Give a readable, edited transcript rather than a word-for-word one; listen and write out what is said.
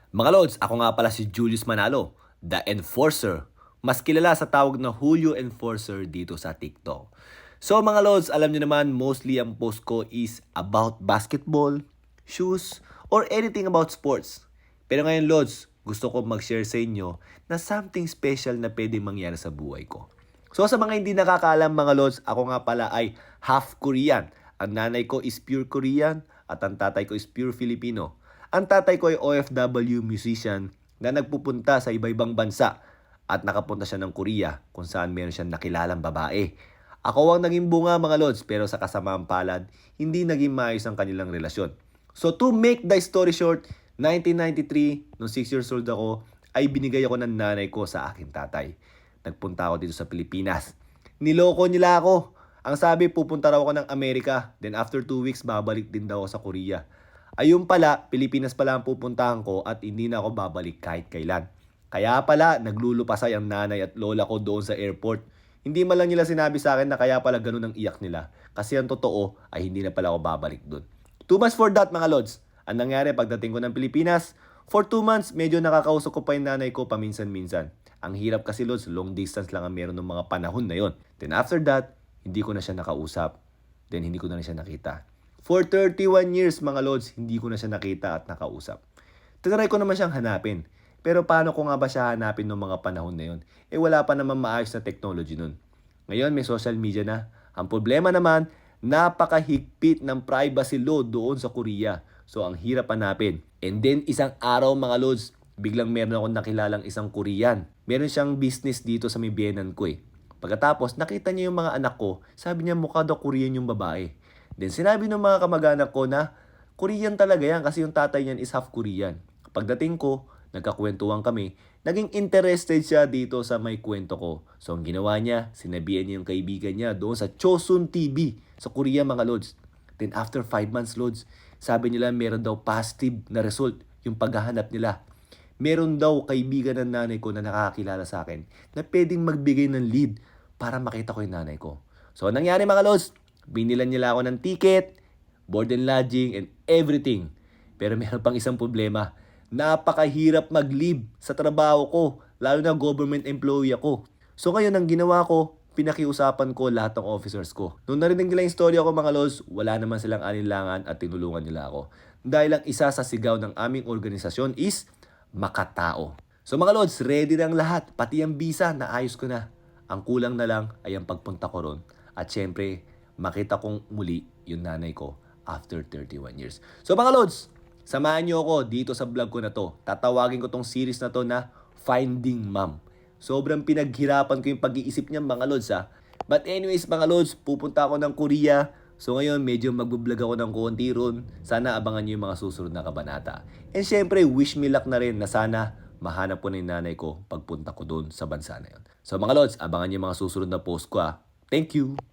Mga Lods, ako nga pala si Julius Manalo, the Enforcer. Mas kilala sa tawag na Julio Enforcer dito sa TikTok. So mga Lods, alam niyo naman, mostly ang post ko is about basketball, shoes, or anything about sports. Pero ngayon Lods, gusto ko mag-share sa inyo na something special na pwedeng mangyari sa buhay ko. So sa mga hindi nakakaalam mga Lods, ako nga pala ay half Korean. Ang nanay ko is pure Korean at ang tatay ko is pure Filipino. Ang tatay ko ay OFW musician na nagpupunta sa iba-ibang bansa at nakapunta siya ng Korea kung saan meron siyang nakilalang babae. Ako ang naging bunga mga Lods pero sa kasamaang palad, hindi naging maayos ang kanilang relasyon. So to make the story short, 1993, nung 6 years old ako, ay binigay ako ng nanay ko sa aking tatay. Nagpunta ako dito sa Pilipinas. Niloko nila ako. Ang sabi, pupunta raw ako ng Amerika. Then after 2 weeks, babalik din daw ako sa Korea. Ayun pala, Pilipinas pala ang pupuntahan ko at hindi na ako babalik kahit kailan. Kaya pala, naglulupasay ang nanay at lola ko doon sa airport. Hindi man lang nila sinabi sa akin na kaya pala ganun ang iyak nila. Kasi ang totoo ay hindi na pala ako babalik doon. 2 months for that mga Lods. Ang nangyari pagdating ko ng Pilipinas, for 2 months medyo nakakausap ko pa yung nanay ko paminsan-minsan. Ang hirap kasi Lods, long distance lang ang meron ng mga panahon na yon. Then after that, hindi ko na siya nakausap. Then hindi ko na siya nakita. For 31 years mga Lods, hindi ko na siya nakita at nakausap. Tinry ko naman siyang hanapin. Pero paano ko nga ba siya hanapin noong mga panahon na yon? Wala pa naman maayos na technology nun. Ngayon may social media na. Ang problema naman, napakahigpit ng privacy law doon sa Korea. So ang hirap hanapin. And then isang araw mga Lods, biglang meron akong nakilalang isang Korean. Meron siyang business dito sa may biyenan ko eh. Pagkatapos nakita niya yung mga anak ko, sabi niya mukha daw Korean yung babae. Then sinabi ng mga kamag-anak ko na Korean talaga yan kasi yung tatay niyan is half Korean. Pagdating ko, nagkakwentuhan kami, naging interested siya dito sa may kwento ko. So ang ginawa niya, sinabihan niya yung kaibigan niya doon sa Chosun TV sa Korea mga Lods. Then after 5 months Lods, sabi nila meron daw positive na result yung paghahanap nila. Meron daw kaibigan ng nanay ko na nakakakilala sa akin na pwedeng magbigay ng lead para makita ko yung nanay ko. So nangyari mga Lods, binilan nila ako ng ticket, board and lodging, and everything. Pero meron pang isang problema. Napakahirap mag-leave sa trabaho ko, lalo na government employee ako. So ngayon ang ginawa ko, pinakiusapan ko lahat ng officers ko. Nung narinig nila yung story ako mga Lods, wala naman silang alinlangan at tinulungan nila ako. Dahil ang isa sa sigaw ng aming organisasyon is makatao. So mga Lods, ready na ang lahat, pati ang visa, naayos ko na. Ang kulang na lang ay ang pagpunta ko ron. At syempre, makita kong muli yung nanay ko after 31 years. So mga Lods, samahan niyo ako dito sa vlog ko na to. Tatawagin ko tong series na to na Finding Mom. Sobrang pinaghirapan ko yung pag-iisip niya mga Lods ha. But anyways mga Lods, pupunta ako ng Korea. So ngayon medyo mag-vlog ako ng konti ron. Sana abangan niyo yung mga susunod na kabanata. And syempre wish me luck na rin na sana mahanap ko na yung nanay ko pagpunta ko doon sa bansa na yun. So mga Lods, abangan niyo yung mga susunod na post ko ha. Thank you!